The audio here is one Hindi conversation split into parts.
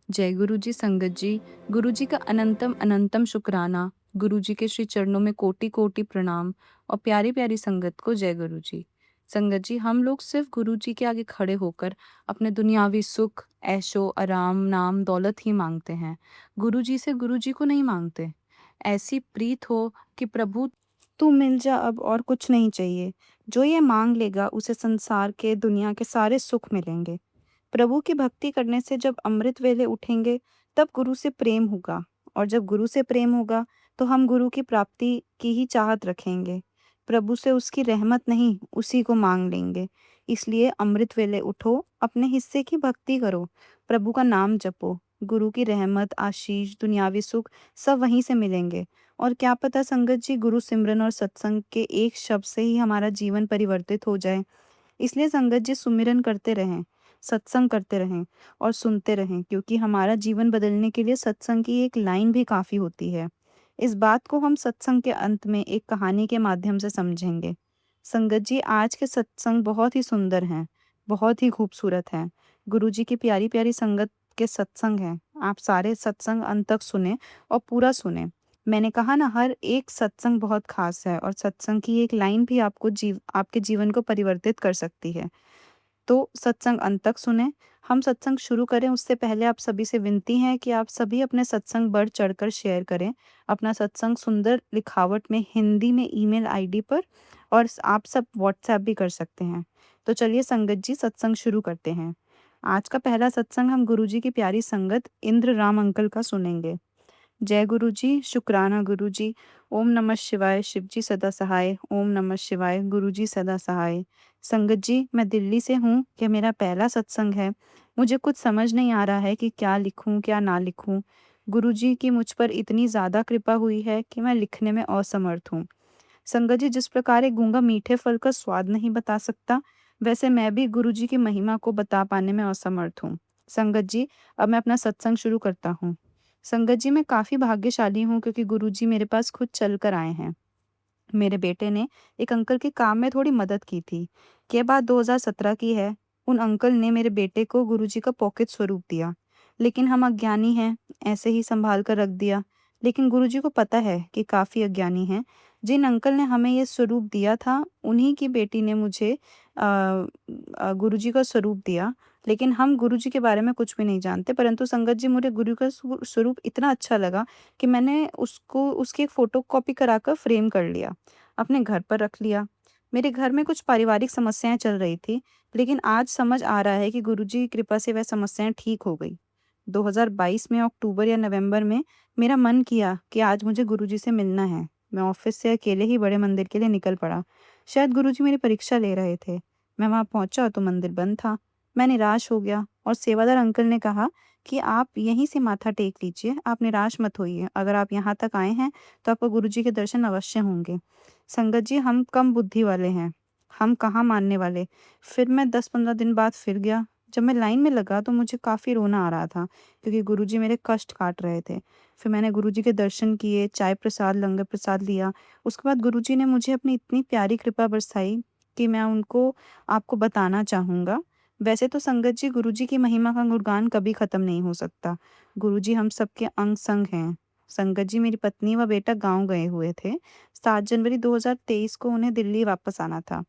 जय गुरु जी, संगत जी। गुरु जी का अनंतम अनंतम शुक्राना। गुरु जी के श्री चरणों में कोटि कोटि प्रणाम और प्यारी प्यारी संगत को जय गुरु जी। संगत जी, हम लोग सिर्फ गुरु जी के आगे खड़े होकर अपने दुनियावी सुख, ऐशो आराम, नाम दौलत ही मांगते हैं। गुरु जी से गुरु जी को नहीं मांगते। ऐसी प्रीत हो कि प्रभु तू मिल जा, अब और कुछ नहीं चाहिए। जो ये मांग लेगा उसे संसार के दुनिया के सारे सुख मिलेंगे। प्रभु की भक्ति करने से जब अमृत वेले उठेंगे, तब गुरु से प्रेम होगा। और जब गुरु से प्रेम होगा, तो हम गुरु की प्राप्ति की ही चाहत रखेंगे। प्रभु से उसकी रहमत नहीं, उसी को मांग लेंगे। इसलिए अमृत वेले उठो, अपने हिस्से की भक्ति करो, प्रभु का नाम जपो। गुरु की रहमत, आशीष, दुनियावी सुख सब वहीं से मिलेंगे। और क्या पता संगत जी, गुरु सिमरन और सत्संग के एक शब्द से ही हमारा जीवन परिवर्तित हो जाए। इसलिए संगत जी, सुमिरन करते रहें, सत्संग करते रहें और सुनते रहें, क्योंकि हमारा जीवन बदलने के लिए सत्संग की एक लाइन भी काफ़ी होती है। इस बात को हम सत्संग के अंत में एक कहानी के माध्यम से समझेंगे। संगत जी, आज के सत्संग बहुत ही सुंदर हैं, बहुत ही खूबसूरत हैं। गुरु जी की प्यारी-प्यारी संगत के सत्संग हैं। आप सारे सत्संग अंत तक सुनें और पूरा सुनें। मैंने कहा ना, हर एक सत्संग बहुत खास है और सत्संग की एक लाइन भी आपके जीवन को परिवर्तित कर सकती है। तो सत्संग अंत तक सुनें। हम सत्संग शुरू करें उससे पहले आप सभी से विनती है कि आप सभी अपने सत्संग बढ़ चढ़कर शेयर करें। अपना सत्संग सुंदर लिखावट में हिंदी में ईमेल आईडी पर, और आप सब व्हाट्सएप भी कर सकते हैं। तो चलिए संगत जी, सत्संग शुरू करते हैं। आज का पहला सत्संग हम गुरुजी की प्यारी संगत इंद्र राम अंकल का सुनेंगे। जय गुरु जी, शुक्राना गुरु जी। ओम नमः शिवाय, शिव जी सदा सहाय। ओम नमः शिवाय, गुरु जी सदा सहाय। संगत जी, मैं दिल्ली से हूँ। यह मेरा पहला सत्संग है। मुझे कुछ समझ नहीं आ रहा है कि क्या लिखूँ, क्या ना लिखूँ। गुरु जी की मुझ पर इतनी ज़्यादा कृपा हुई है कि मैं लिखने में असमर्थ हूँ। संगत जी, जिस प्रकार एक गूंगा मीठे फल का स्वाद नहीं बता सकता, वैसे मैं भी गुरु जी की महिमा को बता पाने में असमर्थ हूँ। संगत जी, अब मैं अपना सत्संग शुरू करता हूँ। संगत जी, मैं काफ़ी भाग्यशाली हूँ, क्योंकि गुरु जी मेरे पास खुद चल कर आए हैं। मेरे बेटे ने एक अंकल के काम में थोड़ी मदद की थी। ये बात 2017 की है। उन अंकल ने मेरे बेटे को गुरुजी का पॉकेट स्वरूप दिया, लेकिन हम अज्ञानी हैं, ऐसे ही संभाल कर रख दिया। लेकिन गुरुजी को पता है कि काफ़ी अज्ञानी हैं। जिन अंकल ने हमें ये स्वरूप दिया था, उन्हीं की बेटी ने मुझे गुरुजी का स्वरूप दिया। लेकिन हम गुरुजी के बारे में कुछ भी नहीं जानते, परंतु संगत जी, मुझे गुरु का स्वरूप इतना अच्छा लगा कि मैंने उसको उसकी एक फ़ोटोकॉपी कराकर फ्रेम कर लिया, अपने घर पर रख लिया। मेरे घर में कुछ पारिवारिक समस्याएँ चल रही थी, लेकिन आज समझ आ रहा है कि गुरुजी की कृपा से वह समस्याएँ ठीक हो गई। 2022 में अक्टूबर या नवंबर में मेरा मन किया कि आज मुझे गुरुजी से मिलना है। मैं ऑफ़िस से अकेले ही बड़े मंदिर के लिए निकल पड़ा। शायद गुरुजी मेरी परीक्षा ले रहे थे। मैं वहाँ पहुँचा तो मंदिर बंद था। मैं निराश हो गया और सेवादार अंकल ने कहा कि आप यहीं से माथा टेक लीजिए, आप निराश मत होइए। अगर आप यहाँ तक आए हैं, तो आपको गुरुजी के दर्शन अवश्य होंगे। संगत जी, हम कम बुद्धि वाले हैं, हम कहाँ मानने वाले। फिर मैं 10-15 दिन बाद फिर गया। जब मैं लाइन में लगा तो मुझे काफ़ी रोना आ रहा था, क्योंकि गुरुजी मेरे कष्ट काट रहे थे। फिर मैंने गुरुजी के दर्शन किए, चाय प्रसाद, लंगर प्रसाद लिया। उसके बाद गुरुजी ने मुझे अपनी इतनी प्यारी कृपा बरसाई कि मैं उनको आपको बताना चाहूँगा। वैसे तो संगत जी, गुरुजी की महिमा का गुणगान कभी ख़त्म नहीं हो सकता। गुरुजी हम सबके अंग-संग हैं। संगत जी, मेरी पत्नी व बेटा गाँव गए हुए थे। 7 जनवरी 2023 को उन्हें दिल्ली वापस आना था,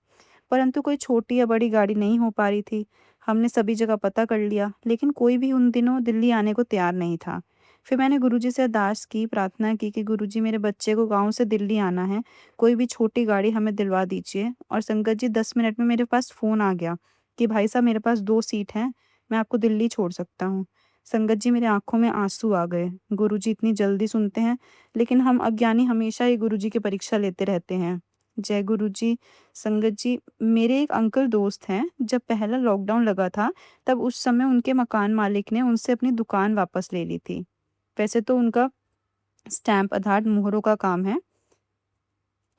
परंतु कोई छोटी या बड़ी गाड़ी नहीं हो पा रही थी। हमने सभी जगह पता कर लिया, लेकिन कोई भी उन दिनों दिल्ली आने को तैयार नहीं था। फिर मैंने गुरुजी से अरदास की, प्रार्थना की कि गुरुजी, मेरे बच्चे को गाँव से दिल्ली आना है, कोई भी छोटी गाड़ी हमें दिलवा दीजिए। और संगत जी, 10 मिनट में मेरे पास फ़ोन आ गया कि भाई साहब, मेरे पास 2 सीट हैं, मैं आपको दिल्ली छोड़ सकता हूँ। संगत जी, मेरी आँखों में आँसू आ गए। गुरुजी इतनी जल्दी सुनते हैं, लेकिन हम अज्ञानी हमेशा ही गुरुजी की परीक्षा लेते रहते हैं। जय गुरु जी। संगत जी, मेरे एक अंकल दोस्त हैं, जब पहला लॉकडाउन लगा था, तब उस समय उनके मकान मालिक ने उनसे अपनी दुकान वापस ले ली थी। वैसे तो उनका स्टैम्प आधार मोहरों का काम है।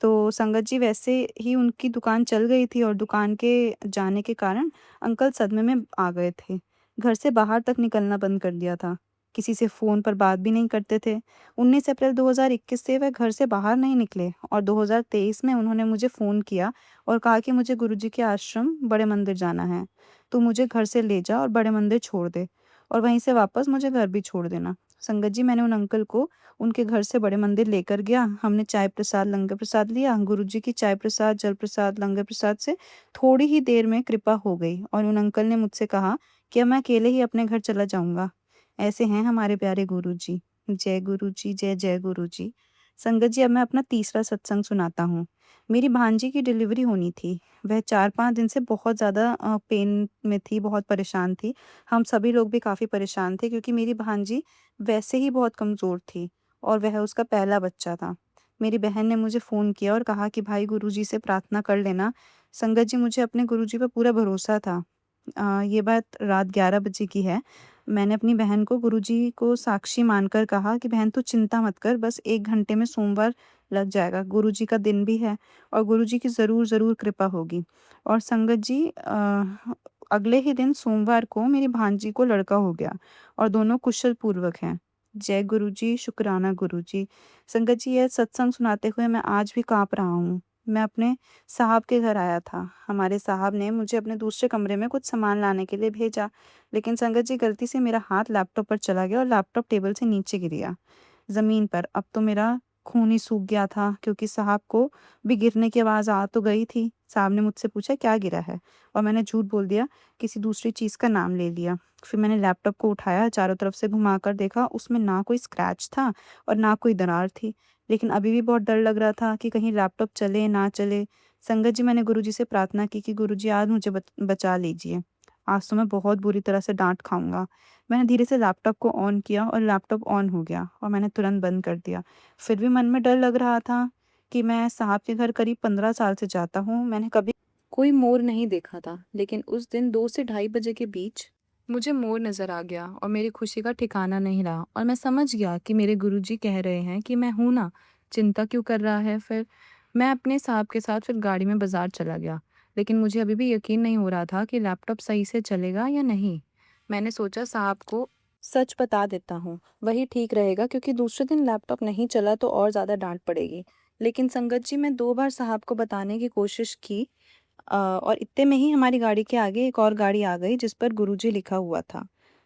तो संगत जी, वैसे ही उनकी दुकान चल गई थी और दुकान के जाने के कारण अंकल सदमे में आ गए थे। घर से बाहर तक निकलना बंद कर दिया था। किसी से फ़ोन पर बात भी नहीं करते थे। 19 अप्रैल 2021 से वह घर से बाहर नहीं निकले और 2023 में उन्होंने मुझे फ़ोन किया और कहा कि मुझे गुरुजी के आश्रम बड़े मंदिर जाना है। तू मुझे घर से ले जा और बड़े मंदिर छोड़ दे। और वहीं से वापस मुझे घर भी छोड़ देना। संगत जी, मैंने उन अंकल को उनके घर से बड़े मंदिर लेकर गया। हमने चाय प्रसाद, लंगर प्रसाद लिया। गुरुजी की चाय प्रसाद, जल प्रसाद, लंगर प्रसाद से थोड़ी ही देर में कृपा हो गई और उन अंकल ने मुझसे कहा कि अब मैं अकेले ही अपने घर चला जाऊँगा। ऐसे हैं हमारे प्यारे गुरुजी। जय गुरुजी, जय जय गुरुजी। संगत जी, अब मैं अपना तीसरा सत्संग सुनाता हूँ। मेरी भांजी की डिलीवरी होनी थी। वह 4-5 दिन से बहुत ज़्यादा पेन में थी, बहुत परेशान थी। हम सभी लोग भी काफ़ी परेशान थे क्योंकि मेरी भांजी वैसे ही बहुत कमज़ोर थी और वह उसका पहला बच्चा था। मेरी बहन ने मुझे फ़ोन किया और कहा कि भाई गुरुजी से प्रार्थना कर लेना। संगत जी, मुझे अपने गुरुजी पे पूरा भरोसा था। ये बात रात 11 बजे की है। मैंने अपनी बहन को गुरुजी को साक्षी मानकर कहा कि बहन तू चिंता मत कर, बस 1 घंटे में सोमवार लग जाएगा। गुरुजी का दिन भी है और गुरुजी की ज़रूर कृपा होगी। और संगत जी, अगले ही दिन सोमवार को मेरी भांजी को लड़का हो गया और दोनों कुशल पूर्वक हैं। जय गुरुजी, शुक्राना गुरुजी। संगत जी, यह सत्संग सुनाते हुए मैं आज भी काँप रहा हूँ। मैं अपने साहब के घर आया था। हमारे साहब ने मुझे अपने दूसरे कमरे में कुछ सामान लाने के लिए भेजा। लेकिन संगत जी, गलती से मेरा हाथ लैपटॉप पर चला गया और लैपटॉप टेबल से नीचे गिर गया, ज़मीन पर। अब तो मेरा खून ही सूख गया था क्योंकि साहब को भी गिरने की आवाज़ आ तो गई थी। साहब ने मुझसे पूछा क्या गिरा है? और मैंने झूठ बोल दिया, किसी दूसरी चीज़ का नाम ले लिया। फिर मैंने लैपटॉप को उठाया, चारों तरफ से घुमाकर देखा, उसमें ना कोई स्क्रैच था और ना कोई दरार थी। लेकिन अभी भी बहुत डर लग रहा था कि कहीं लैपटॉप चले ना चले। संगत जी, मैंने गुरुजी से प्रार्थना की कि गुरुजी आज मुझे बचा लीजिए। आज तो मैं बहुत बुरी तरह से डाँट खाऊँगा। मैंने धीरे से लैपटॉप को ऑन किया और लैपटॉप ऑन हो गया और मैंने तुरंत बंद कर दिया। फिर भी मन में डर लग रहा था कि मैं साहब के घर करीब 15 साल से जाता हूँ। मैंने कभी कोई मोर नहीं देखा था, लेकिन उस दिन 2 से ढाई बजे के बीच मुझे मोर नज़र आ गया और मेरी खुशी का ठिकाना नहीं रहा और मैं समझ गया कि मेरे गुरुजी कह रहे हैं कि मैं हूँ ना, चिंता क्यों कर रहा है फिर? मैं अपने साहब के साथ फिर गाड़ी में बाज़ार चला गया, लेकिन मुझे अभी भी यकीन नहीं हो रहा था कि लैपटॉप सही से चलेगा या नहीं। मैंने सोचा साहब को सच बता देता हूँ, वही ठीक रहेगा क्योंकि दूसरे दिन लैपटॉप नहीं चला तो और ज़्यादा डाँट पड़ेगी। लेकिन संगत जी, मैं 2 बार साहब को बताने की कोशिश की और इत्ते में ही हमारी गाड़ी के आगे एक और गाड़ी आ गई जिस पर गुरुजी लिखा हुआ था।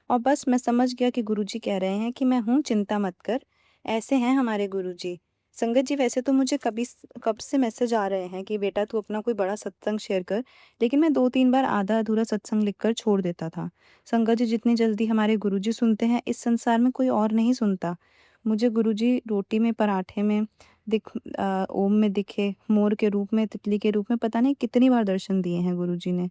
और बस मैं समझ गया कि गुरुजी कह रहे हैं कि मैं हूँ, चिंता मत कर। ऐसे हैं हमारे गुरुजी। संगत जी, वैसे तो मुझे कब से मैसेज आ रहे हैं कि बेटा तू अपना कोई बड़ा सत्संग शेयर कर, लेकिन मैं 2-3 बार आधा-अधूरा सत्संग लिखकर छोड़ देता था। संगत जी, जितनी जल्दी हमारे गुरुजी सुनते हैं, इस संसार में कोई और नहीं सुनता। मुझे गुरुजी रोटी में, पराठे में ओम में दिखे, मोर के रूप में, तितली के रूप में, पता नहीं कितनी बार दर्शन दिए हैं गुरुजी ने।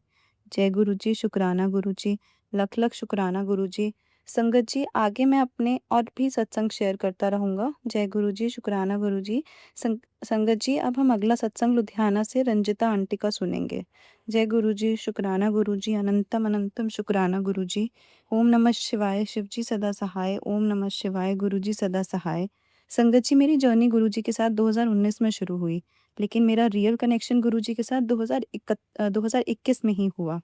जय गुरुजी, शुक्राना गुरुजी, लख-लख शुक्राना गुरुजी। संगत जी, आगे मैं अपने और भी सत्संग शेयर करता रहूँगा। जय गुरुजी, शुक्राना गुरुजी। संगत जी, अब हम अगला सत्संग लुधियाना से रंजिता आंटी का सुनेंगे। जय गुरुजी, शुक्राना गुरुजी, अनंतम अनंतम शुक्राना गुरुजी। ओम नमः शिवाय, शिव जी सदा सहाय। ओम नमः शिवाय, गुरुजी सदा सहाय। संगत जी, मेरी जर्नी गुरुजी के साथ 2019 में शुरू हुई, लेकिन मेरा रियल कनेक्शन गुरुजी के साथ 2021 में ही हुआ।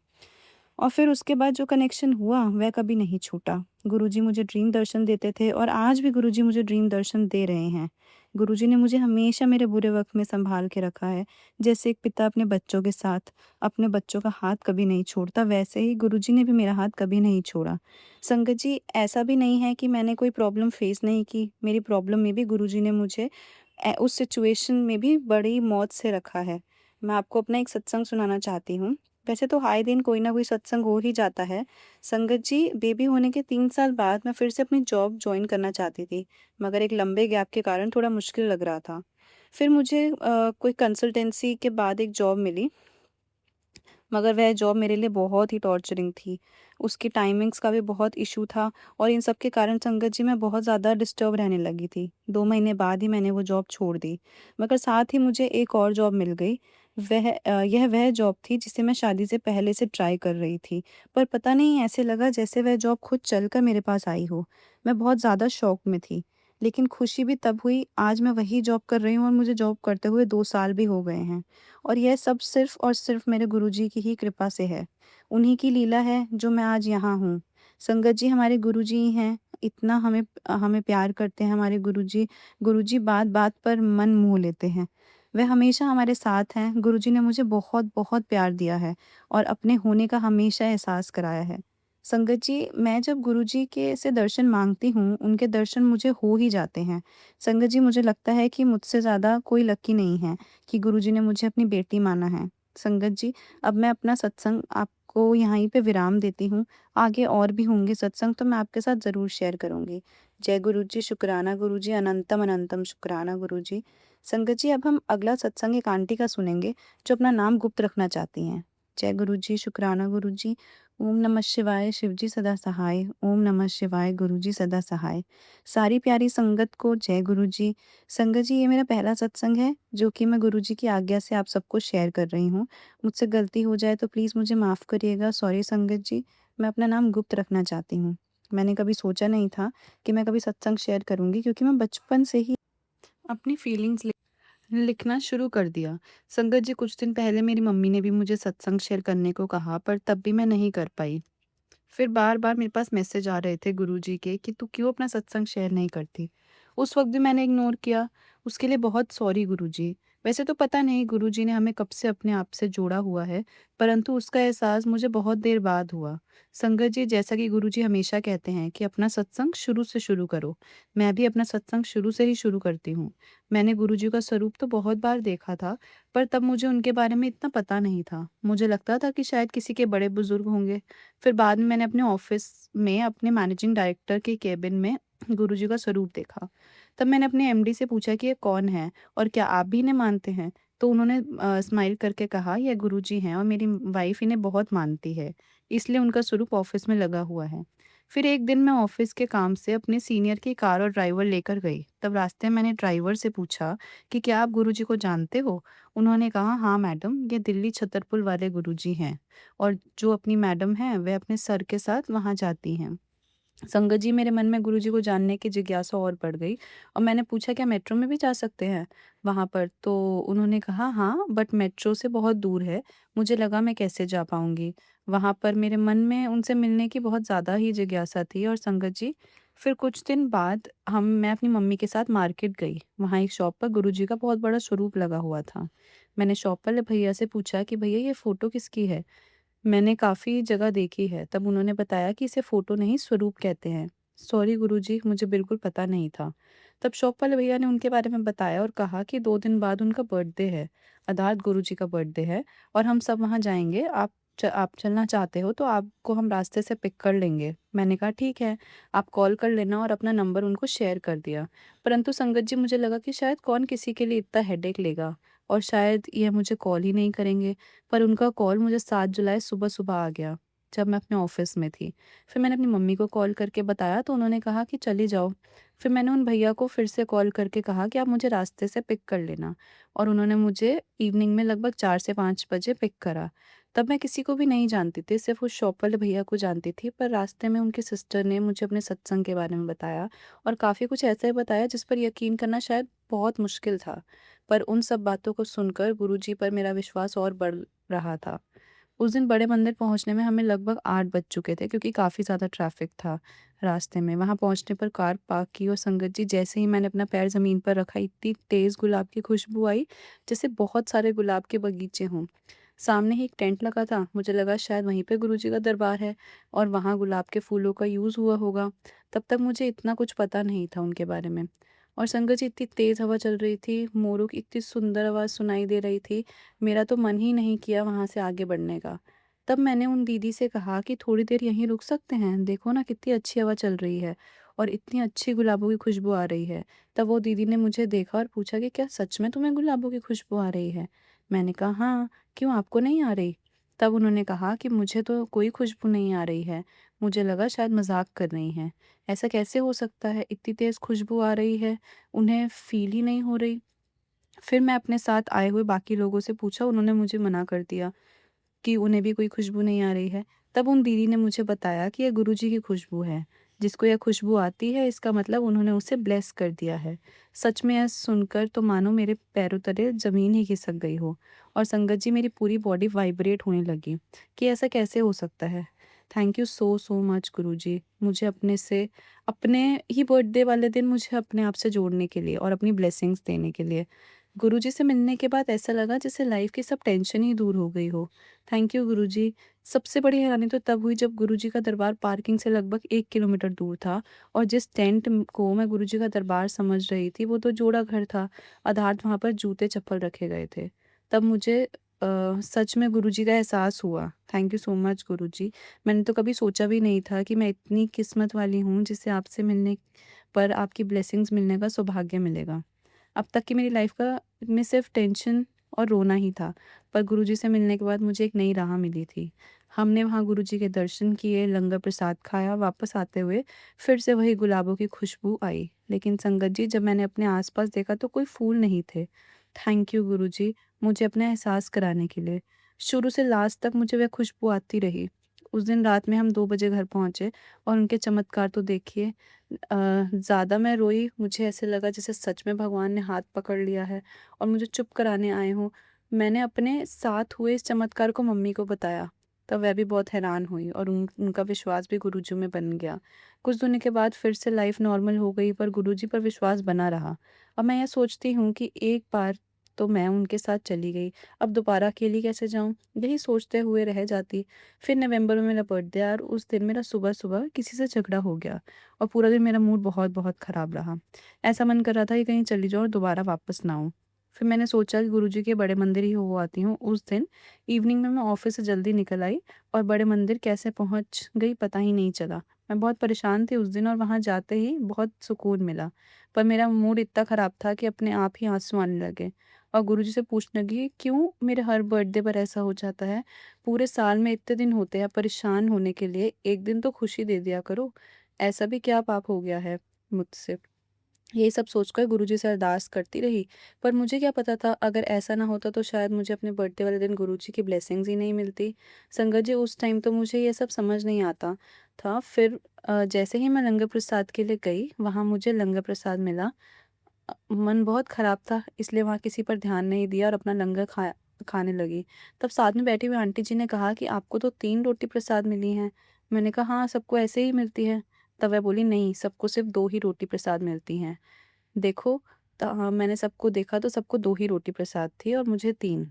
और फिर उसके बाद जो कनेक्शन हुआ वह कभी नहीं छूटा। गुरुजी मुझे ड्रीम दर्शन देते थे और आज भी गुरुजी मुझे ड्रीम दर्शन दे रहे हैं। गुरुजी ने मुझे हमेशा मेरे बुरे वक़्त में सँभाल के रखा है। जैसे एक पिता अपने बच्चों के साथ अपने बच्चों का हाथ कभी नहीं छोड़ता, वैसे ही गुरुजी ने भी मेरा हाथ कभी नहीं छोड़ा। संगत जी, ऐसा भी नहीं है कि मैंने कोई प्रॉब्लम फ़ेस नहीं की। मेरी प्रॉब्लम में भी गुरुजी ने मुझे उस सिचुएशन में भी बड़ी मौत से रखा है। मैं आपको अपना एक सत्संग सुनाना चाहती हूँ। वैसे तो आए दिन कोई ना कोई सत्संग हो ही जाता है। संगत जी, बेबी होने के 3 साल बाद मैं फिर से अपनी जॉब जॉइन करना चाहती थी, मगर एक लंबे गैप के कारण थोड़ा मुश्किल लग रहा था। फिर मुझे कोई कंसल्टेंसी के बाद एक जॉब मिली, मगर वह जॉब मेरे लिए बहुत ही टॉर्चरिंग थी। उसकी टाइमिंग्स का भी बहुत इश्यू था और इन सब के कारण संगत जी, मैं बहुत ज़्यादा डिस्टर्ब रहने लगी थी। 2 महीने बाद ही मैंने वो जॉब छोड़ दी, मगर साथ ही मुझे एक और जॉब मिल गई। यह वह जॉब थी जिसे मैं शादी से पहले से ट्राई कर रही थी, पर पता नहीं ऐसे लगा जैसे वह जॉब खुद चलकर मेरे पास आई हो। मैं बहुत ज़्यादा शॉक में थी, लेकिन खुशी भी तब हुई, आज मैं वही जॉब कर रही हूँ और मुझे जॉब करते हुए 2 साल भी हो गए हैं। और यह सब सिर्फ़ और सिर्फ़ मेरे गुरुजी की ही कृपा से है। उन्हीं की लीला है जो मैं आज यहाँ हूँ। संगत जी, हमारे गुरुजी ही हैं, इतना हमें हमें प्यार करते हैं हमारे गुरुजी। गुरुजी बात-बात पर मन मोह लेते हैं। वह हमेशा हमारे साथ हैं। गुरुजी ने मुझे बहुत-बहुत प्यार दिया है और अपने होने का हमेशा एहसास कराया है। संगत जी, मैं जब गुरुजी के से दर्शन माँगती हूँ, उनके दर्शन मुझे हो ही जाते हैं। संगत जी, मुझे लगता है कि मुझसे ज़्यादा कोई लकी नहीं है कि गुरुजी ने मुझे अपनी बेटी माना है। संगत जी, अब मैं अपना सत्संग आपको यहीं पे विराम देती हूँ। आगे और भी होंगे सत्संग, तो मैं आपके साथ ज़रूर शेयर करूँगी। जय गुरु जी, शुक्राना गुरुजी, अनंतम अनंतम शुक्राना गुरुजी। संगत जी, अब हम अगला सत्संग एक आंटी का सुनेंगे, जो अपना नाम गुप्त रखना चाहती हैं। जय गुरु जी, शुक्राना गुरुजी। ओम नमः शिवाय, शिवजी सदा सहाय। ओम नमः शिवाय, गुरुजी सदा सहाय। सारी प्यारी संगत को जय गुरु जी। संगत जी, ये मेरा पहला सत्संग है जो कि मैं गुरुजी की आज्ञा से आप सबको शेयर कर रही हूँ। मुझसे गलती हो जाए तो प्लीज़ मुझे माफ़ करिएगा। सॉरी संगत जी। मैं अपना नाम गुप्त रखना चाहती हूँ। मैंने कभी सोचा नहीं था कि मैं कभी सत्संग शेयर करूँगी, क्योंकि मैं बचपन से ही अपनी फीलिंग्स लिखना शुरू कर दिया। संगत जी, कुछ दिन पहले मेरी मम्मी ने भी मुझे सत्संग शेयर करने को कहा, पर तब भी मैं नहीं कर पाई। फिर बार-बार मेरे पास मैसेज आ रहे थे गुरुजी के कि तू क्यों अपना सत्संग शेयर नहीं करती? उस वक़्त भी मैंने इग्नोर किया। उसके लिए बहुत सॉरी गुरुजी। वैसे तो पता नहीं गुरुजी ने हमें कब से अपने आप से जोड़ा हुआ है, परंतु उसका एहसास मुझे बहुत देर बाद हुआ। संगत जी, जैसा कि गुरुजी हमेशा कहते हैं कि अपना सत्संग शुरू से शुरू करो। मैं भी अपना सत्संग शुरू से ही शुरू करती हूँ। मैंने गुरुजी का स्वरूप तो बहुत बार देखा था, पर तब मुझे उनके बारे में इतना पता नहीं था। मुझे लगता था कि शायद किसी के बड़े-बुज़ुर्ग होंगे। फिर बाद में मैंने अपने ऑफ़िस में अपने मैनेजिंग डायरेक्टर के केबिन में गुरुजी का स्वरूप देखा। तब मैंने अपने एमडी से पूछा कि ये कौन है और क्या आप भी इन्हें मानते हैं? तो उन्होंने स्माइल करके कहा, ये गुरुजी हैं और मेरी वाइफ़ इन्हें बहुत मानती है, इसलिए उनका स्वरूप ऑफ़िस में लगा हुआ है। फिर एक दिन मैं ऑफ़िस के काम से अपने सीनियर की कार और ड्राइवर लेकर गई। तब रास्ते में मैंने ड्राइवर से पूछा कि क्या आप गुरुजी को जानते हो? उन्होंने कहा, हाँ मैडम, ये दिल्ली छतरपुर वाले गुरुजी हैं। और जो अपनी मैडम हैं, वह अपने सर के साथ वहाँ जाती हैं। संगत जी, मेरे मन में गुरुजी को जानने की जिज्ञासा और बढ़ गई और मैंने पूछा, क्या मेट्रो में भी जा सकते हैं वहाँ पर? तो उन्होंने कहा, हाँ, बट मेट्रो से बहुत दूर है। मुझे लगा मैं कैसे जा पाऊँगी वहाँ पर। मेरे मन में उनसे मिलने की बहुत ज़्यादा ही जिज्ञासा थी। और संगत जी, फिर कुछ दिन बाद मैं अपनी मम्मी के साथ मार्केट गई। वहाँ एक शॉप पर गुरुजी का बहुत बड़ा स्वरूप लगा हुआ था। मैंने शॉप वाले भैया से पूछा कि भैया, ये फ़ोटो किसकी है? मैंने काफ़ी जगह देखी है। तब उन्होंने बताया कि इसे फ़ोटो नहीं, स्वरूप कहते हैं। सॉरी गुरुजी, मुझे बिल्कुल पता नहीं था। तब शॉप वाले भैया ने उनके बारे में बताया और कहा कि 2 दिन बाद उनका बर्थडे है, अर्थात गुरुजी का बर्थडे है और हम सब वहाँ जाएँगे। आप चलना चाहते हो तो आपको हम रास्ते से पिक कर लेंगे। मैंने कहा, ठीक है, आप कॉल कर लेना, और अपना नंबर उनको शेयर कर दिया। परंतु संगत जी, मुझे लगा कि शायद कौन किसी के लिए इतना हेडेक लेगा और शायद ये मुझे कॉल ही नहीं करेंगे। पर उनका कॉल मुझे 7 जुलाई सुबह-सुबह आ गया, जब मैं अपने ऑफ़िस में थी। फिर मैंने अपनी मम्मी को कॉल करके बताया तो उन्होंने कहा कि चली जाओ। फिर मैंने उन भैया को फिर से कॉल करके कहा कि आप मुझे रास्ते से पिक कर लेना, और उन्होंने मुझे इवनिंग में लगभग 4 से 5 बजे पिक करा। तब मैं किसी को भी नहीं जानती थी, सिर्फ़ उस शॉप वाले भैया को जानती थी, पर रास्ते में उनकी सिस्टर ने मुझे अपने सत्संग के बारे में बताया और काफ़ी कुछ ऐसा ही बताया जिस पर यकीन करना शायद बहुत मुश्किल था। पर उन सब बातों को सुनकर गुरुजी पर मेरा विश्वास और बढ़ रहा था। उस दिन बड़े मंदिर पहुँचने में हमें लगभग 8 बज चुके थे, क्योंकि काफ़ी ज़्यादा ट्रैफ़िक था रास्ते में। वहाँ पहुँचने पर कार पार्क की और संगत जी, जैसे ही मैंने अपना पैर ज़मीन पर रखा, इतनी तेज़ गुलाब की खुशबू आई, जैसे बहुत सारे गुलाब के बगीचे हों। सामने ही एक टेंट लगा था, मुझे लगा शायद वहीं पे गुरुजी का दरबार है और वहाँ गुलाब के फूलों का यूज़ हुआ होगा। तब तक मुझे इतना कुछ पता नहीं था उनके बारे में। और संगत जी, इतनी तेज़ हवा चल रही थी, मोरों की इतनी सुंदर आवाज़ सुनाई दे रही थी, मेरा तो मन ही नहीं किया वहाँ से आगे बढ़ने का। तब मैंने उन दीदी से कहा कि थोड़ी देर यहीं रुक सकते हैं? देखो ना, कितनी अच्छी हवा चल रही है और इतनी अच्छी गुलाबों की खुशबू आ रही है। तब वो दीदी ने मुझे देखा और पूछा कि क्या सच में तुम्हें गुलाबों की खुशबू आ रही है? मैंने कहा, हाँ, क्यों, आपको नहीं आ रही? तब उन्होंने कहा कि मुझे तो कोई खुशबू नहीं आ रही है। मुझे लगा शायद मज़ाक कर रही हैं। ऐसा कैसे हो सकता है? इतनी तेज़ खुशबू आ रही है, उन्हें फ़ील ही नहीं हो रही। फिर मैं अपने साथ आए हुए बाकी लोगों से पूछा, उन्होंने मुझे मना कर दिया कि उन्हें भी कोई खुशबू नहीं आ रही है। तब उन दीदी ने मुझे बताया कि ये गुरुजी की खुशबू है। जिसको यह खुशबू आती है, इसका मतलब उन्होंने उसे ब्लेस कर दिया है। सच में यह सुनकर तो मानो मेरे पैरों तले ज़मीन ही खिसक गई हो और संगत जी, मेरी पूरी बॉडी वाइब्रेट होने लगी कि ऐसा कैसे हो सकता है। थैंक यू सो मच गुरुजी, मुझे अपने ही बर्थडे वाले दिन मुझे अपने आप से जोड़ने के लिए और अपनी ब्लेसिंग्स देने के लिए। गुरुजी से मिलने के बाद ऐसा लगा जैसे लाइफ की सब टेंशन ही दूर हो गई हो। थैंक यू गुरुजी। सबसे बड़ी हैरानी तो तब हुई जब गुरुजी का दरबार पार्किंग से लगभग 1 किलोमीटर दूर था और जिस टेंट को मैं गुरुजी का दरबार समझ रही थी वो तो जोड़ा घर था। अर्थात वहाँ पर जूते-चप्पल रखे गए थे। तब मुझे सच में गुरुजी का एहसास हुआ। थैंक यू सो मच गुरुजी। मैंने तो कभी सोचा भी नहीं था कि मैं इतनी किस्मत वाली हूँ जिसे आपसे मिलने पर आपकी ब्लेसिंग्स मिलने का सौभाग्य मिलेगा। अब तक की मेरी लाइफ का में सिर्फ टेंशन और रोना ही था, पर गुरुजी से मिलने के बाद मुझे एक नई राह मिली थी। हमने वहाँ गुरुजी के दर्शन किए, लंगर प्रसाद खाया, वापस आते हुए फिर से वही गुलाबों की खुशबू आई। लेकिन संगत जी, जब मैंने अपने आस-पास देखा तो कोई फूल नहीं थे। थैंक यू गुरुजी, मुझे अपना एहसास कराने के लिए। शुरू से लास्ट तक मुझे वह खुशबू आती रही। उस दिन रात में हम 2 बजे घर पहुँचे और उनके चमत्कार तो देखिए। ज़्यादा मैं रोई, मुझे ऐसे लगा जैसे सच में भगवान ने हाथ पकड़ लिया है और मुझे चुप कराने आए हों। मैंने अपने साथ हुए इस चमत्कार को मम्मी को बताया, तब वह भी बहुत हैरान हुई और उनका विश्वास भी गुरुजी में बन गया। कुछ दिनों के बाद फिर से लाइफ नॉर्मल हो गई, पर गुरुजी पर विश्वास बना रहा। अब मैं ये सोचती हूँ कि एक बार तो मैं उनके साथ चली गई, अब दोबारा अकेली कैसे जाऊँ? यही सोचते हुए रह जाती। फिर नवंबर में मेरा बर्थडे आया और उस दिन मेरा सुबह-सुबह किसी से झगड़ा हो गया और पूरा दिन मेरा मूड बहुत-बहुत ख़राब रहा। ऐसा मन कर रहा था कि कहीं चली जाऊँ और दोबारा वापस ना आऊँ। फिर मैंने सोचा कि गुरुजी के बड़े मंदिर ही हो आती हूँ। उस दिन इवनिंग में मैं ऑफ़िस से जल्दी निकल आई और बड़े मंदिर कैसे पहुँच गई पता ही नहीं चला। मैं बहुत परेशान थी उस दिन और वहाँ जाते ही बहुत सुकून मिला। पर मेरा मूड इतना ख़राब था कि अपने आप ही आँसू आने लगे और गुरुजी से पूछने लगी, "क्यों मेरे हर बर्थडे पर ऐसा हो जाता है? पूरे साल में इतने दिन होते हैं परेशान होने के लिए, एक दिन तो खुशी दे दिया करो। ऐसा भी क्या पाप हो गया है मुझसे?" यही सब सोचकर गुरुजी से अरदास करती रही, पर मुझे क्या पता था अगर ऐसा ना होता तो शायद मुझे अपने बर्थडे वाले दिन गुरुजी की ब्लेसिंग्स ही नहीं मिलती। संगत जी, उस टाइम तो मुझे ये सब समझ नहीं आता था। फिर जैसे ही मैं लंगर प्रसाद के लिए गई, वहाँ मुझे लंगर प्रसाद मिला। मन बहुत ख़राब था, इसलिए वहाँ किसी पर ध्यान नहीं दिया और अपना लंगर खाने लगी। तब साथ में बैठी हुई आंटी जी ने कहा कि आपको तो 3 रोटी प्रसाद मिली हैं। मैंने कहा, हाँ, सबको ऐसे ही मिलती है। तब वह बोली, नहीं, सबको सिर्फ़ 2 ही रोटी प्रसाद मिलती हैं। देखो, मैंने सबको देखा तो सबको 2 ही रोटी प्रसाद थी और मुझे 3।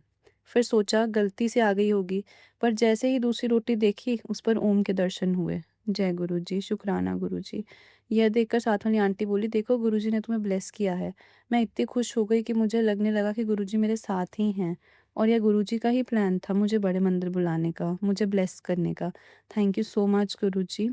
फिर सोचा गलती से आ गई होगी, पर जैसे ही दूसरी रोटी देखी उस पर ओम के दर्शन हुए। जय गुरुजी, शुक्राना गुरुजी। यह देखकर साथ वाली आंटी बोली, देखो गुरुजी ने तुम्हें ब्लेस किया है। मैं इतनी खुश हो गई कि मुझे लगने लगा कि गुरुजी मेरे साथ ही हैं और यह गुरुजी का ही प्लान था मुझे बड़े मंदिर बुलाने का, मुझे ब्लेस करने का। थैंक यू सो मच गुरुजी।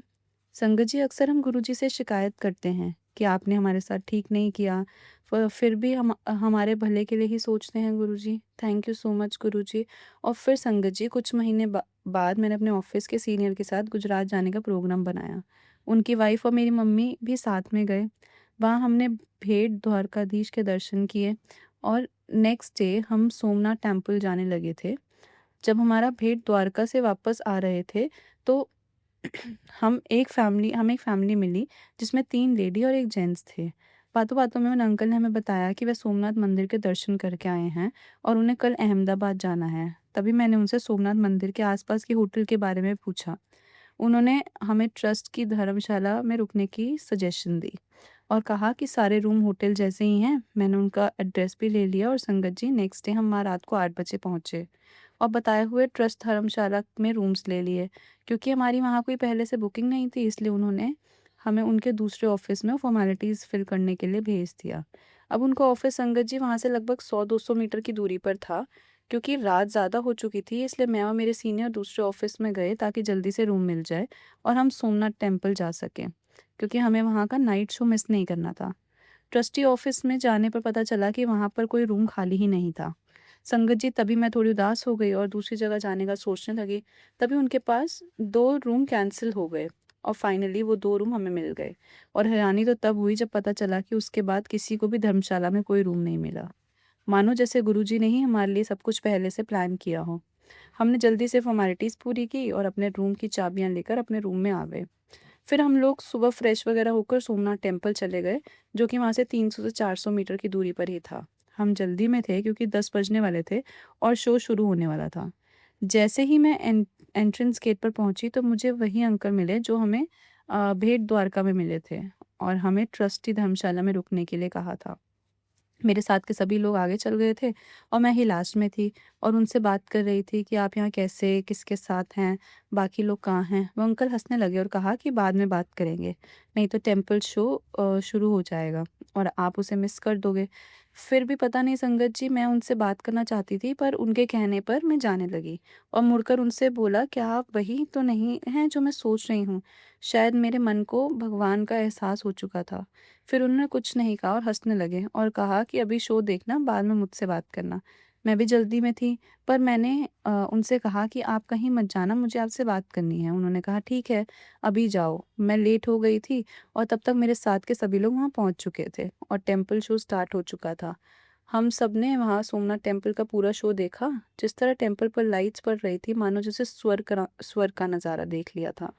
संगत जी, अक्सर हम गुरुजी से शिकायत करते हैं कि आपने हमारे साथ ठीक नहीं किया, फिर भी हम हमारे भले के लिए ही सोचते हैं गुरुजी। थैंक यू सो मच गुरुजी। और फिर संगत जी, कुछ महीने बाद मैंने अपने ऑफिस के सीनियर के साथ गुजरात जाने का प्रोग्राम बनाया। उनकी वाइफ और मेरी मम्मी भी साथ में गए। वहाँ हमने भेंट द्वारकाधीश के दर्शन किए और नेक्स्ट डे हम सोमनाथ टेम्पल जाने लगे थे। जब हमारा भेंट द्वारका से वापस आ रहे थे तो हमें एक फैमिली मिली जिसमें 3 लेडी और 1 जेंट्स थे। बातों-बातों में उन अंकल ने हमें बताया कि वह सोमनाथ मंदिर के दर्शन करके आए हैं और उन्हें कल अहमदाबाद जाना है। तभी मैंने उनसे सोमनाथ मंदिर के आसपास के होटल के बारे में पूछा। उन्होंने हमें ट्रस्ट की धर्मशाला में रुकने की सजेशन दी और कहा कि सारे रूम होटल जैसे ही हैं। मैंने उनका एड्रेस भी ले लिया और संगत जी, नेक्स्ट डे हम वहाँ रात को 8 बजे पहुँचे और बताए हुए ट्रस्ट धर्मशाला में रूम्स ले लिए। क्योंकि हमारी वहाँ कोई पहले से बुकिंग नहीं थी, इसलिए उन्होंने हमें उनके दूसरे ऑफ़िस में फ़ॉर्मेलिटीज़ फ़िल करने के लिए भेज दिया। अब उनका ऑफ़िस संगत जी वहाँ से लगभग 100-200 मीटर की दूरी पर था। क्योंकि रात ज़्यादा हो चुकी थी, इसलिए मैं और मेरे सीनियर दूसरे ऑफ़िस में गए ताकि जल्दी से रूम मिल जाए और हम सोमनाथ टेम्पल जा सकें, क्योंकि हमें वहाँ का नाइट शो मिस नहीं करना था। ट्रस्टी ऑफ़िस में जाने पर पता चला कि वहाँ पर कोई रूम खाली ही नहीं था। संगत जी, तभी मैं थोड़ी उदास हो गई और दूसरी जगह जाने का सोचने लगी। तभी उनके पास 2 रूम कैंसल हो गए और फाइनली वो 2 रूम हमें मिल गए और हैरानी तो तब हुई जब पता चला कि उसके बाद किसी को भी धर्मशाला में कोई रूम नहीं मिला। मानो जैसे गुरुजी ने ही हमारे लिए सब कुछ पहले से प्लान किया हो। हमने जल्दी से फ़ॉर्मेलिटीज़ पूरी की और अपने रूम की चाबियाँ लेकर अपने रूम में आ गए। फिर हम लोग सुबह फ्रेश वगैरह होकर सोमनाथ टेम्पल चले गए, जो कि वहाँ से 300 से 400 मीटर की दूरी पर ही था। हम जल्दी में थे क्योंकि 10 बजने वाले थे और शो शुरू होने वाला था। जैसे ही मैं एंट्रेंस गेट पर पहुँची तो मुझे वही अंकल मिले जो हमें भेंट द्वारका में मिले थे और हमें ट्रस्टी धर्मशाला में रुकने के लिए कहा था। मेरे साथ के सभी लोग आगे चल गए थे और मैं ही लास्ट में थी और उनसे बात कर रही थी कि आप यहाँ कैसे, किसके साथ हैं, बाकी लोग कहाँ हैं। वो अंकल हँसने लगे और कहा कि बाद में बात करेंगे, नहीं तो टेम्पल शो शुरू हो जाएगा और आप उसे मिस कर दोगे। फिर भी पता नहीं संगत जी, मैं उनसे बात करना चाहती थी पर उनके कहने पर मैं जाने लगी और मुड़कर उनसे बोला, क्या आप वही तो नहीं हैं जो मैं सोच रही हूँ? शायद मेरे मन को भगवान का एहसास हो चुका था। फिर उन्होंने कुछ नहीं कहा और हँसने लगे और कहा कि अभी शो देखना, बाद में मुझसे बात करना। मैं भी जल्दी में थी, पर मैंने उनसे कहा कि आप कहीं मत जाना, मुझे आपसे बात करनी है। उन्होंने कहा ठीक है, अभी जाओ। मैं लेट हो गई थी और तब तक मेरे साथ के सभी लोग वहाँ पहुँच चुके थे और टेम्पल शो स्टार्ट हो चुका था। हम सब ने वहाँ सोमनाथ टेम्पल का पूरा शो देखा। जिस तरह टेम्पल पर लाइट्स पड़ रही थी, मानो जैसे स्वर्ग का नज़ारा देख लिया था।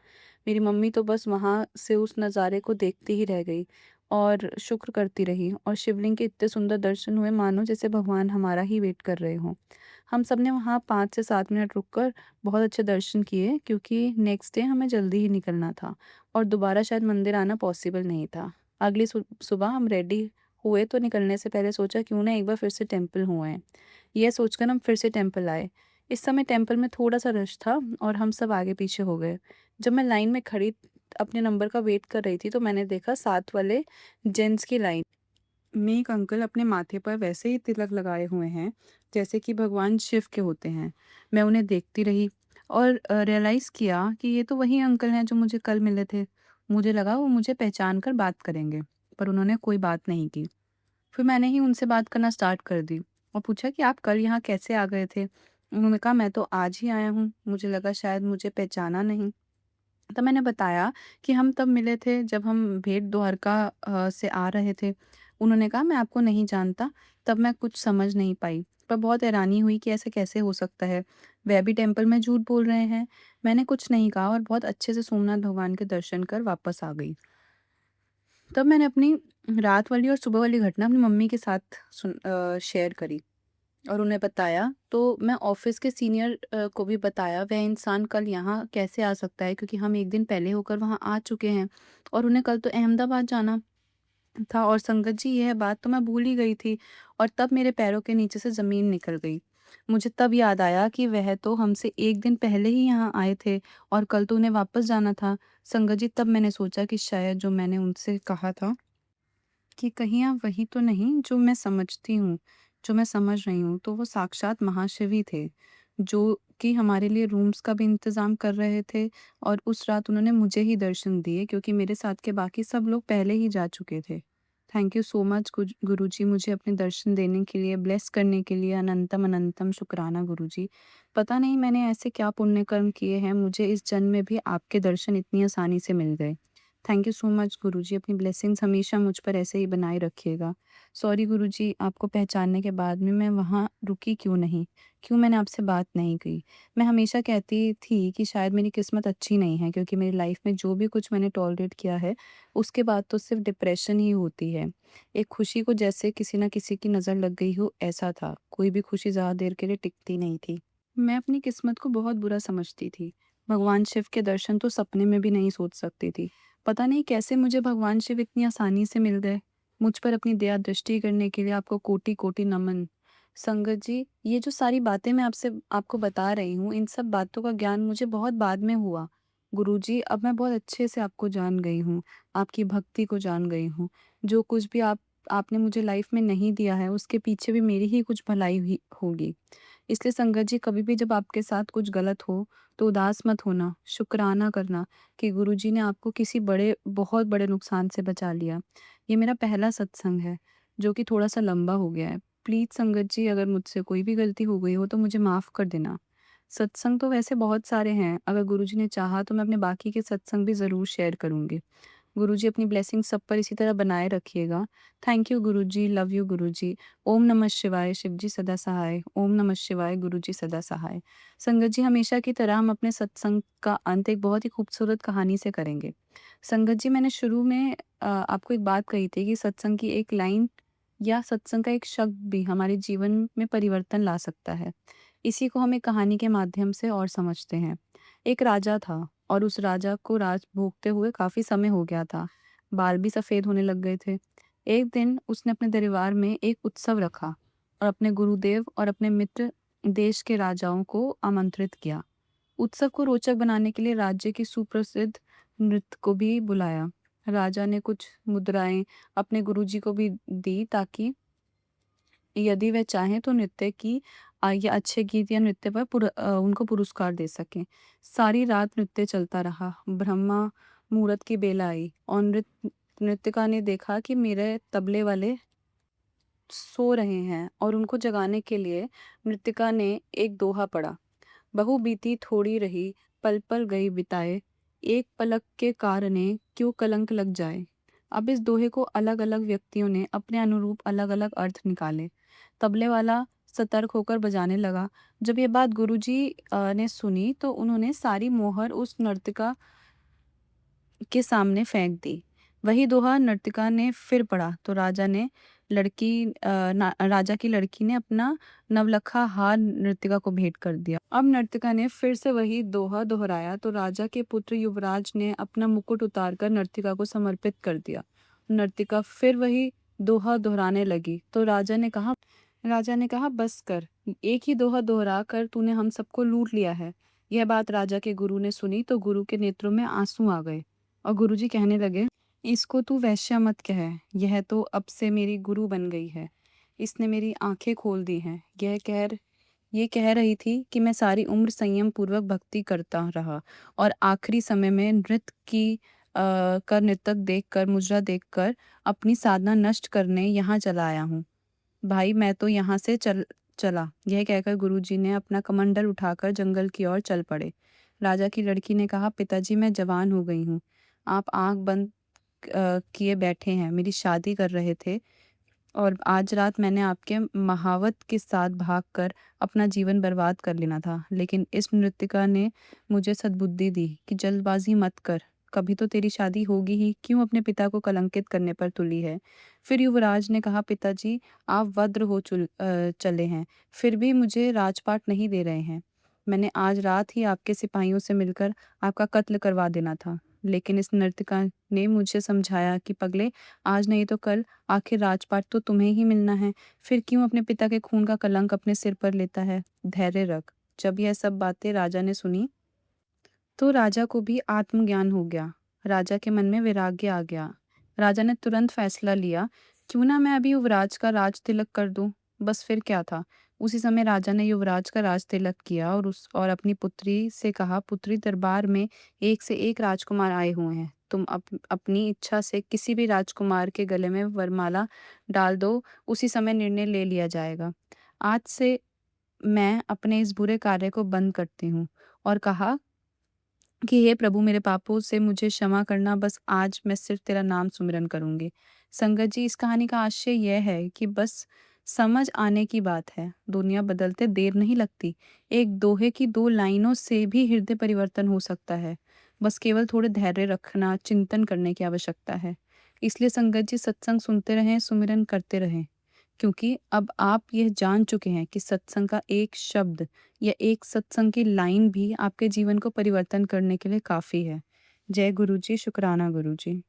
मेरी मम्मी तो बस वहाँ से उस नज़ारे को देखती ही रह गई और शुक्र करती रही और शिवलिंग के इतने सुंदर दर्शन हुए, मानो जैसे भगवान हमारा ही वेट कर रहे हों। हम सब ने वहाँ 5 से 7 मिनट रुककर बहुत अच्छे दर्शन किए, क्योंकि नेक्स्ट डे हमें जल्दी ही निकलना था और दोबारा शायद मंदिर आना पॉसिबल नहीं था। अगली सुबह हम रेडी हुए तो निकलने से पहले सोचा क्यों ना एक बार फिर से टेम्पल हो आएँ। यह सोचकर हम फिर से टेम्पल आए। इस समय टेम्पल में थोड़ा-सा रश था और हम सब आगे-पीछे हो गए। जब मैं लाइन में खड़ी अपने नंबर का वेट कर रही थी तो मैंने देखा साथ वाले जेंट्स की लाइन में एक अंकल अपने माथे पर वैसे ही तिलक लगाए हुए हैं जैसे कि भगवान शिव के होते हैं। मैं उन्हें देखती रही और रियलाइज़ किया कि ये तो वही अंकल हैं जो मुझे कल मिले थे। मुझे लगा वो मुझे पहचान कर बात करेंगे, पर उन्होंने कोई बात नहीं की। फिर मैंने ही उनसे बात करना स्टार्ट कर दी और पूछा कि आप कल यहाँ कैसे आ गए थे? उन्होंने कहा मैं तो आज ही आया हूँ, मुझे लगा शायद मुझे पहचाना नहीं। तब मैंने बताया कि हम तब मिले थे जब हम भेंट द्वारका से आ रहे थे। उन्होंने कहा मैं आपको नहीं जानता। तब मैं कुछ समझ नहीं पाई, पर बहुत हैरानी हुई कि ऐसे कैसे हो सकता है? वह भी टेम्पल में झूठ बोल रहे हैं। मैंने कुछ नहीं कहा और बहुत अच्छे से सोमनाथ भगवान के दर्शन कर वापस आ गई। तब मैंने अपनी रात वाली और सुबह वाली घटना अपनी मम्मी के साथ शेयर करी और उन्हें बताया, तो मैं ऑफ़िस के सीनियर को भी बताया, वह इंसान कल यहाँ कैसे आ सकता है, क्योंकि हम 1 दिन पहले होकर वहाँ आ चुके हैं और उन्हें कल तो अहमदाबाद जाना था। और संगत जी, यह बात तो मैं भूल ही गई थी और तब मेरे पैरों के नीचे से ज़मीन निकल गई। मुझे तब याद आया कि वह तो हमसे 1 दिन पहले ही यहाँ आए थे और कल तो उन्हें वापस जाना था। संगत जी, तब मैंने सोचा कि शायद जो मैंने उनसे कहा था कि कहीं आप वही तो नहीं जो मैं समझती हूँ, जो मैं समझ रही हूँ, तो वो साक्षात महाशिव ही थे, जो कि हमारे लिए रूम्स का भी इंतज़ाम कर रहे थे और उस रात उन्होंने मुझे ही दर्शन दिए, क्योंकि मेरे साथ के बाकी सब लोग पहले ही जा चुके थे। थैंक यू सो मच गुरुजी, मुझे अपने दर्शन देने के लिए, ब्लेस करने के लिए अनंतम अनंतम शुक्राना गुरुजी। पता नहीं मैंने ऐसे क्या पुण्य कर्म किए हैं, मुझे इस जन्म में भी आपके दर्शन इतनी आसानी से मिल गए। थैंक यू सो मच गुरुजी, अपनी ब्लेसिंग्स हमेशा मुझ पर ऐसे ही बनाए रखिएगा। सॉरी गुरुजी, आपको पहचानने के बाद भी मैं वहाँ रुकी क्यों नहीं? क्यों मैंने आपसे बात नहीं की? मैं हमेशा कहती थी कि शायद मेरी किस्मत अच्छी नहीं है, क्योंकि मेरी लाइफ में जो भी कुछ मैंने टॉलरेट किया है, उसके बाद तो सिर्फ़ डिप्रेशन ही होती है। एक खुशी को जैसे किसी न किसी की नज़र लग गई हो, ऐसा था। कोई भी खुशी ज़्यादा देर के लिए टिकती नहीं थी। मैं अपनी किस्मत को बहुत बुरा समझती थी। भगवान शिव के दर्शन तो सपने में भी नहीं सोच सकती थी। पता नहीं कैसे मुझे भगवान शिव इतनी आसानी से मिल गए। मुझ पर अपनी दया दृष्टि करने के लिए आपको कोटि-कोटि नमन। संगत जी, ये जो सारी बातें मैं आपको बता रही हूँ, इन सब बातों का ज्ञान मुझे बहुत बाद में हुआ। गुरुजी, अब मैं बहुत अच्छे से आपको जान गई हूँ, आपकी भक्ति को जान गई हूँ। जो कुछ भी आपने मुझे लाइफ में नहीं दिया है, उसके पीछे भी मेरी ही कुछ भलाई हुई होगी। इसलिए संगत जी, कभी भी जब आपके साथ कुछ गलत हो, तो उदास मत होना, शुक्राना करना कि गुरुजी ने आपको किसी बहुत बड़े नुकसान से बचा लिया। ये मेरा पहला सत्संग है, जो कि थोड़ा-सा लंबा हो गया है। प्लीज़ संगत जी, अगर मुझसे कोई भी गलती हो गई हो तो मुझे माफ़ कर देना। सत्संग तो वैसे बहुत सारे हैं, अगर गुरुजी ने चाहा तो मैं अपने बाकी के सत्संग भी ज़रूर शेयर करूँगी। गुरुजी, अपनी ब्लेसिंग सब पर इसी तरह बनाए रखिएगा। Thank you guruji, love you guruji. ओम नमः शिवाय, शिवजी सदा सहाय। ओम नमः शिवाय, गुरुजी सदा सहाय। संगत जी, हमेशा की तरह हम अपने सत्संग का अंत एक बहुत ही खूबसूरत कहानी से करेंगे। संगत जी, मैंने शुरू में आपको एक बात कही थी कि सत्संग की एक लाइन या सत्संग का एक शब्द भी हमारे जीवन में परिवर्तन ला सकता है। इसी को हम एक कहानी के माध्यम से और समझते हैं। एक राजा था और उस राजा को राज भोगते हुए काफ़ी समय हो गया था। बाल भी सफ़ेद होने लग गए थे। एक दिन उसने अपने दरबार में एक उत्सव रखा और अपने गुरुदेव और अपने मित्र देश के राजाओं को आमंत्रित किया। उत्सव को रोचक बनाने के लिए राज्य की सुप्रसिद्ध नृत्य को भी बुलाया। राजा ने कुछ मुद्राएं अपने गुरुजी को भी दी ताकि यदि वह चाहें तो नृत्य की या अच्छे गीत या नृत्य पर उनको पुरस्कार दे सकें। सारी रात नृत्य चलता रहा। ब्रह्मा मुहूर्त की बेला आई और नृत्यिका ने देखा कि मेरे तबले वाले सो रहे हैं और उनको जगाने के लिए नृत्यिका ने एक दोहा पढ़ा। बहु बीती थोड़ी रही, पल पल गई बिताए, एक पलक के कारणे क्यों कलंक लग जाए। अब इस दोहे को अलग अलग व्यक्तियों ने अपने अनुरूप अलग अलग अर्थ निकाले। तबले वाला सतर्क होकर बजाने लगा। जब ये बात गुरुजी ने सुनी तो उन्होंने सारी मोहर उस नर्तिका के सामने फेंक दी। वही दोहा नर्तिका ने फिर पढ़ा तो राजा की लड़की ने अपना नवलखा हार नर्तिका को भेंट कर दिया। अब नर्तिका ने फिर से वही दोहा दोहराया तो राजा के पुत्र युवराज ने अपना मुकुट उतारकर नर्तिका को समर्पित कर दिया। नर्तिका फिर वही दोहा दोहराने लगी तो राजा ने कहा बस कर, एक ही दोहा दोहरा कर तूने हम सबको लूट लिया है। यह बात राजा के गुरु ने सुनी तो गुरु के नेत्रों में आंसू आ गए और गुरुजी कहने लगे, इसको तू वैश्या मत कह, यह तो अब से मेरी गुरु बन गई है। इसने मेरी आंखें खोल दी हैं। ये कह रही थी कि मैं सारी उम्र संयम पूर्वक भक्ति करता रहा और आखिरी समय में कर नृतक देखकर मुजरा देखकर अपनी साधना नष्ट करने यहाँ चला आया हूँ। भाई मैं तो यहाँ से चला। यह कहकर गुरुजी ने अपना कमंडल उठाकर जंगल की ओर चल पड़े। राजा की लड़की ने कहा, पिताजी मैं जवान हो गई हूँ। आप आंख बंद किए बैठे हैं। मेरी शादी कर रहे थे और आज रात मैंने आपके महावत के साथ भागकर अपना जीवन बर्बाद कर लेना था। लेकिन इस नृत्यिका ने मुझे सद्बुद्धि दी कि जल्दबाजी मत कर, कभी तो तेरी शादी होगी ही, क्यों अपने पिता को कलंकित करने पर तुली है। फिर युवराज ने कहा, पिताजी आप वज्र हो चले हैं, फिर भी मुझे राजपाट नहीं दे रहे हैं। मैंने आज रात ही आपके सिपाहियों से मिलकर आपका कत्ल करवा देना था, लेकिन इस नर्तिका ने मुझे समझाया कि पगले, आज नहीं तो कल आखिर राजपाट तो तुम्हें ही मिलना है, फिर क्यों अपने पिता के खून का कलंक अपने सिर पर लेता है। धैर्य रख। जब यह सब बातें राजा ने सुनी तो राजा को भी आत्मज्ञान हो गया। राजा के मन में वैराग्य आ गया। राजा ने तुरंत फैसला लिया, क्यों ना मैं अभी युवराज का राज तिलक कर दूं। बस फिर क्या था। उसी समय राजा ने युवराज का राज तिलक किया और अपनी पुत्री से कहा, पुत्री दरबार में एक से एक राजकुमार आए हुए हैं। तुम अपनी इच्छा से किसी भी राजकुमार के गले में वरमाला डाल दो, उसी समय निर्णय ले लिया जाएगा। आज से मैं अपने इस बुरे कार्य को बंद करती हूँ। और कहा कि हे प्रभु, मेरे पापों से मुझे क्षमा करना, बस आज मैं सिर्फ तेरा नाम सुमिरन करूंगी। संगत जी, इस कहानी का आशय यह है कि बस समझ आने की बात है। दुनिया बदलते देर नहीं लगती। एक दोहे की दो लाइनों से भी हृदय परिवर्तन हो सकता है। बस केवल थोड़े धैर्य रखना, चिंतन करने की आवश्यकता है। इसलिए संगत जी, सत्संग सुनते रहें, सुमिरन करते रहें, क्योंकि अब आप यह जान चुके हैं कि सत्संग का एक शब्द या एक सत्संग की लाइन भी आपके जीवन को परिवर्तन करने के लिए काफ़ी है। जय गुरु जी, शुक्राना गुरु जी।